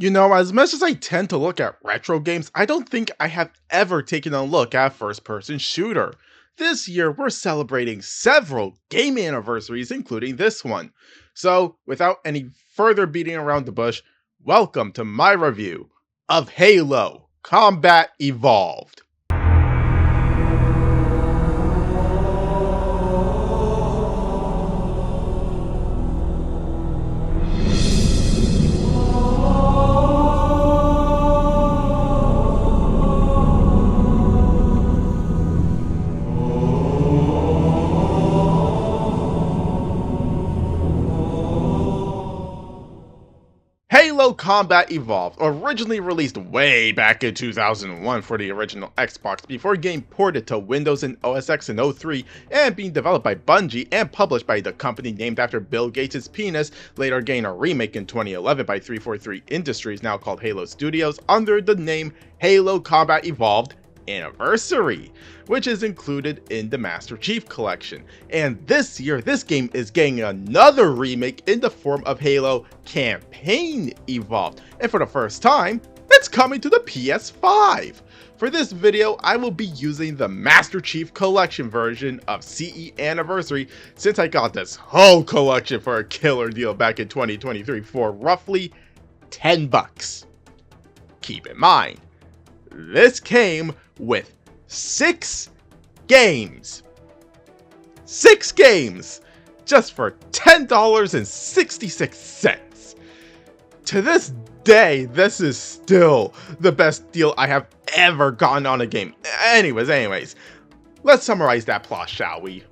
As much as I tend to look at retro games, I don't think I have ever taken a look at a first-person shooter. This year, we're celebrating several game anniversaries, including this one. So, without any further beating around the bush, welcome to my review of Halo Combat Evolved. Halo Combat Evolved, originally released way back in 2001 for the original Xbox before getting ported to Windows and OS X in 03 and being developed by Bungie and published by the company named after Bill Gates' penis, later getting a remake in 2011 by 343 Industries, now called Halo Studios, under the name Halo Combat Evolved Anniversary, which is included in the Master Chief Collection. And this year, this game is getting another remake in the form of Halo Campaign Evolved, and for the first time, it's coming to the PS5. For this video, I will be using the Master Chief Collection version of CE Anniversary, since I got this whole collection for a killer deal back in 2023 for roughly $10. Keep in mind, this came with 6 games. 6 games! Just for $10.66. To this day, this is still the best deal I have ever gotten on a game. Anyways, let's summarize that plot, shall we?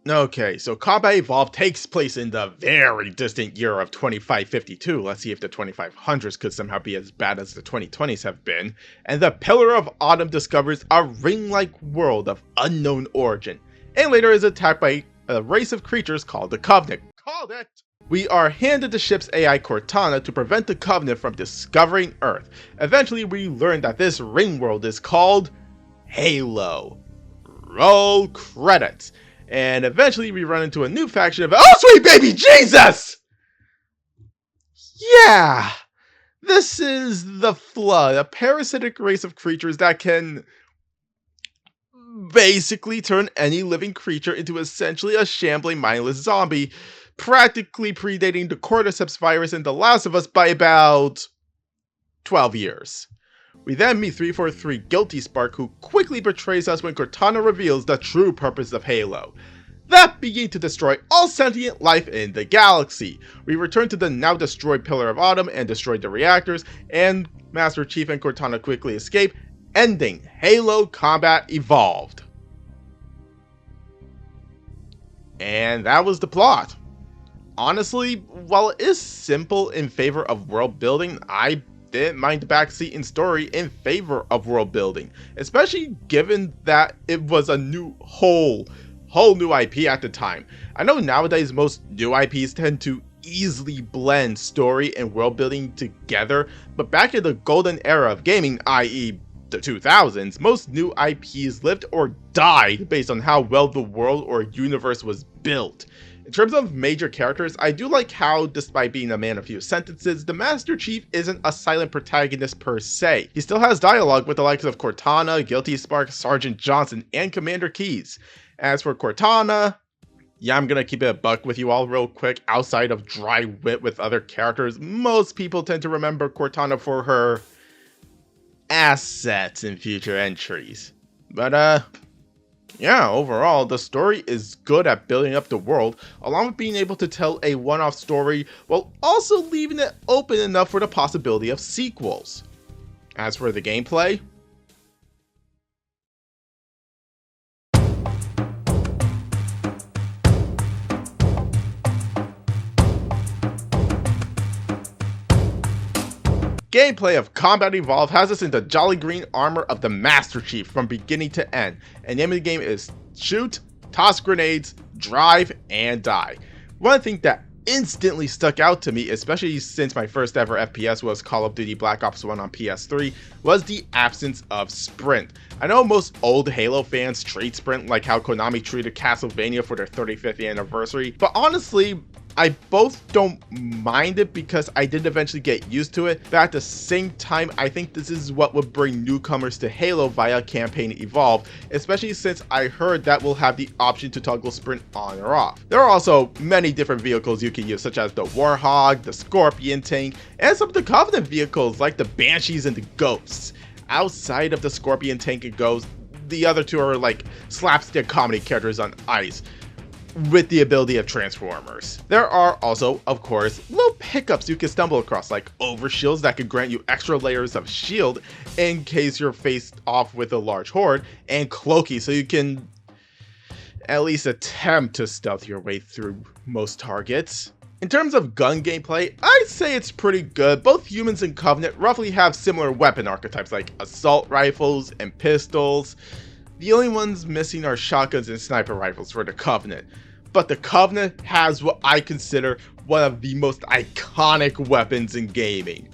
Okay, so Combat Evolved takes place in the very distant year of 2552. Let's see if the 2500s could somehow be as bad as the 2020s have been. And the Pillar of Autumn discovers a ring-like world of unknown origin, and later is attacked by a race of creatures called the Covenant. Called it! We are handed the ship's AI Cortana to prevent the Covenant from discovering Earth. Eventually, we learn that this ring world is called Halo. Roll credits. And eventually we run into a new faction of, oh sweet baby Jesus! Yeah! This is the Flood, a parasitic race of creatures that can basically turn any living creature into essentially a shambling mindless zombie, practically predating the cordyceps virus in The Last of Us by about 12 years. We then meet 343 Guilty Spark, who quickly betrays us when Cortana reveals the true purpose of Halo, that being to destroy all sentient life in the galaxy. We return to the now destroyed Pillar of Autumn and destroy the reactors, and Master Chief and Cortana quickly escape, ending Halo Combat Evolved. And that was the plot. Honestly, while it is simple in favor of world building, I didn't mind the backseat in story in favor of world building, especially given that it was a whole new IP at the time. I know nowadays most new IPs tend to easily blend story and world building together, but back in the golden era of gaming, i.e. the 2000s, most new IPs lived or died based on how well the world or universe was built. In terms of major characters, I do like how, despite being a man of few sentences, the Master Chief isn't a silent protagonist per se. He still has dialogue with the likes of Cortana, Guilty Spark, Sergeant Johnson, and Commander Keyes. As for Cortana, yeah, I'm gonna keep it a buck with you all real quick. Outside of dry wit with other characters, most people tend to remember Cortana for her assets in future entries. But yeah, overall, the story is good at building up the world, along with being able to tell a one-off story while also leaving it open enough for the possibility of sequels. As for the gameplay, gameplay of Combat Evolved has us in the jolly green armor of the Master Chief from beginning to end, and the name of the game is shoot, toss grenades, drive, and die. One thing that instantly stuck out to me, especially since my first ever FPS was Call of Duty Black Ops 1 on PS3, was the absence of sprint. I know most old Halo fans treat sprint like how Konami treated Castlevania for their 35th anniversary, but honestly, I both don't mind it because I did eventually get used to it, but at the same time, I think this is what would bring newcomers to Halo via Campaign Evolve, especially since I heard that will have the option to toggle sprint on or off. There are also many different vehicles you can use, such as the Warhog, the Scorpion tank, and some of the Covenant vehicles like the Banshees and the Ghosts. Outside of the Scorpion tank and Ghost, the other two are like slapstick comedy characters on ice, with the ability of Transformers. There are also, of course, little pickups you can stumble across, like overshields that can grant you extra layers of shield in case you're faced off with a large horde, and Cloaky so you can at least attempt to stealth your way through most targets. In terms of gun gameplay, I'd say it's pretty good. Both Humans and Covenant roughly have similar weapon archetypes like assault rifles and pistols. The only ones missing are shotguns and sniper rifles for the Covenant. But the Covenant has what I consider one of the most iconic weapons in gaming.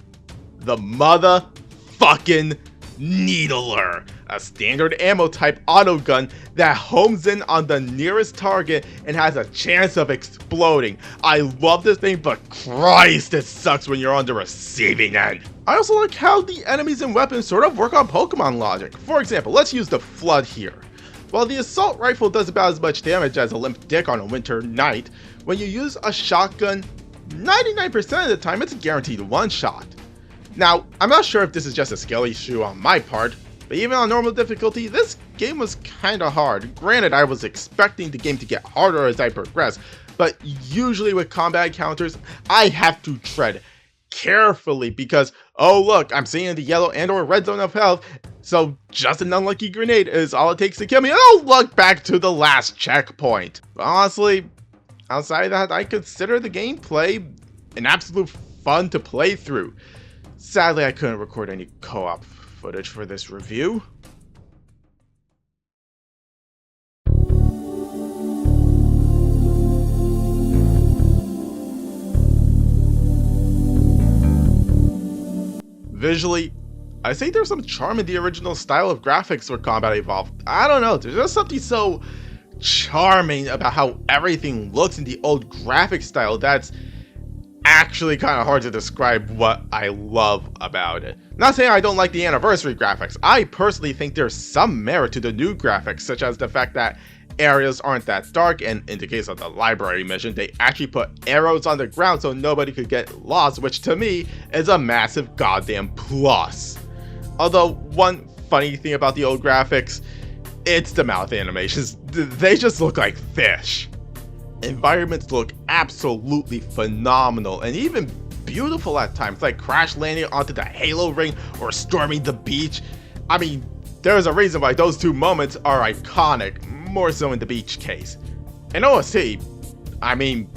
The motherfucking Needler, a standard ammo type auto gun that homes in on the nearest target and has a chance of exploding. I love this thing, but Christ, it sucks when you're on the receiving end. I also like how the enemies and weapons sort of work on Pokemon logic. For example, let's use the Flood here. While the assault rifle does about as much damage as a limp dick on a winter night, when you use a shotgun, 99% of the time it's a guaranteed one shot. Now, I'm not sure if this is just a skill issue on my part, but even on normal difficulty, this game was kinda hard. Granted, I was expecting the game to get harder as I progress, but usually with combat encounters, I have to tread carefully because, oh look, I'm seeing the yellow and or red zone of health, so just an unlucky grenade is all it takes to kill me. Oh, look, back to the last checkpoint. But honestly, outside of that, I consider the gameplay an absolute fun to play through. Sadly, I couldn't record any co-op footage for this review. Visually, I think there's some charm in the original style of graphics for Combat Evolved. I don't know, there's just something so charming about how everything looks in the old graphic style that's actually kind of hard to describe what I love about it. Not saying I don't like the anniversary graphics. I personally think there's some merit to the new graphics, such as the fact that areas aren't that dark, and in the case of the library mission, they actually put arrows on the ground so nobody could get lost, which to me is a massive goddamn plus. Although, one funny thing about the old graphics, it's the mouth animations. They just look like fish. Environments look absolutely phenomenal and even beautiful at times, like crash landing onto the Halo ring or storming the beach. I mean, there's a reason why those two moments are iconic, more so in the beach case. And OST, I mean,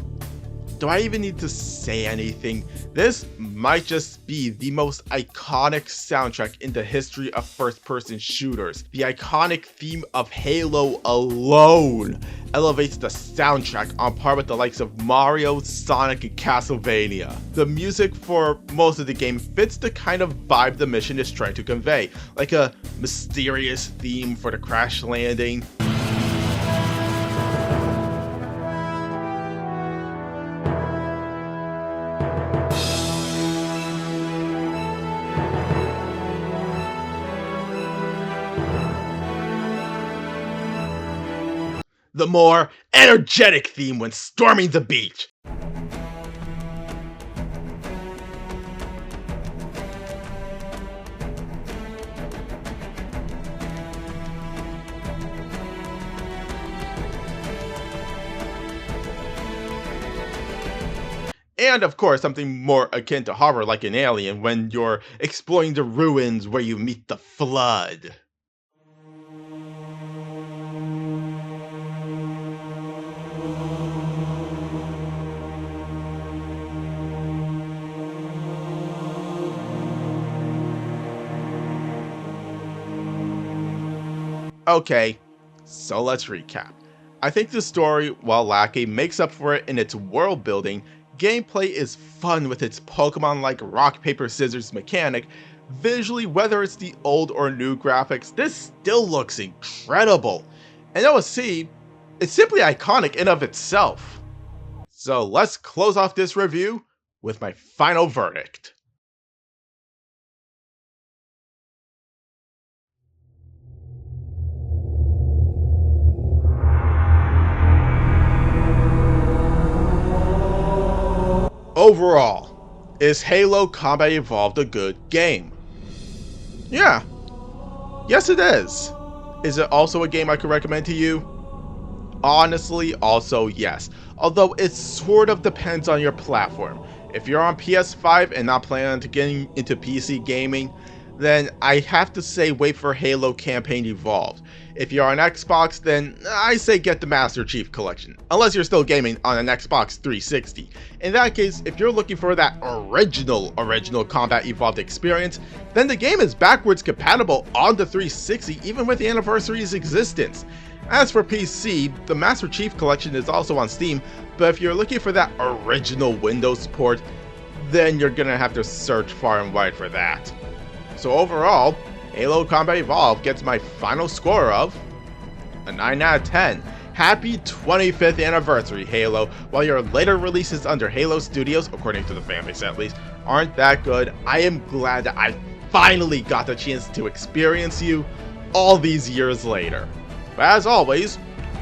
do I even need to say anything? This might just be the most iconic soundtrack in the history of first-person shooters. The iconic theme of Halo alone elevates the soundtrack on par with the likes of Mario, Sonic, and Castlevania. The music for most of the game fits the kind of vibe the mission is trying to convey, like a mysterious theme for the crash landing, the more energetic theme when storming the beach. And of course, something more akin to horror like an Alien when you're exploring the ruins where you meet the Flood. Okay, so let's recap. I think the story, while lacking, makes up for it in its world building Gameplay is fun with its Pokemon-like rock, paper, scissors mechanic. Visually, whether it's the old or new graphics, this still looks incredible. And OSC is simply iconic in of itself. So let's close off this review with my final verdict. Overall, is Halo Combat Evolved a good game? Yeah. Yes, it is. Is it also a game I could recommend to you? Honestly, also yes. Although it sort of depends on your platform. If you're on PS5 and not planning on getting into PC gaming, then I have to say wait for Halo Campaign Evolved. If you're on Xbox, then I say get the Master Chief Collection, unless you're still gaming on an Xbox 360. In that case, if you're looking for that original Combat Evolved experience, then the game is backwards compatible on the 360 even with the Anniversaries' existence. As for PC, the Master Chief Collection is also on Steam, but if you're looking for that original Windows port, then you're gonna have to search far and wide for that. So overall, Halo Combat Evolved gets my final score of a 9 out of 10. Happy 25th anniversary, Halo. While your later releases under Halo Studios, according to the fanbase at least, aren't that good, I am glad that I finally got the chance to experience you all these years later. But as always,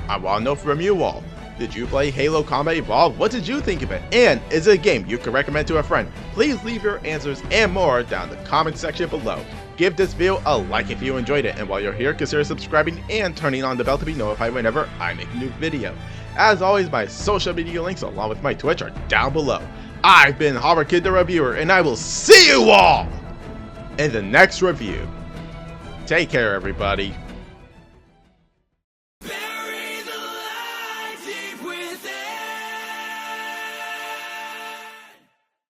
I want to know from you all, did you play Halo Combat Evolved? What did you think of it? And is it a game you could recommend to a friend? Please leave your answers and more down in the comment section below. Give this video a like if you enjoyed it, and while you're here, consider subscribing and turning on the bell to be notified whenever I make a new video. As always, my social media links along with my Twitch are down below. I've been HorrorKid the Reviewer, and I will see you all in the next review. Take care, everybody.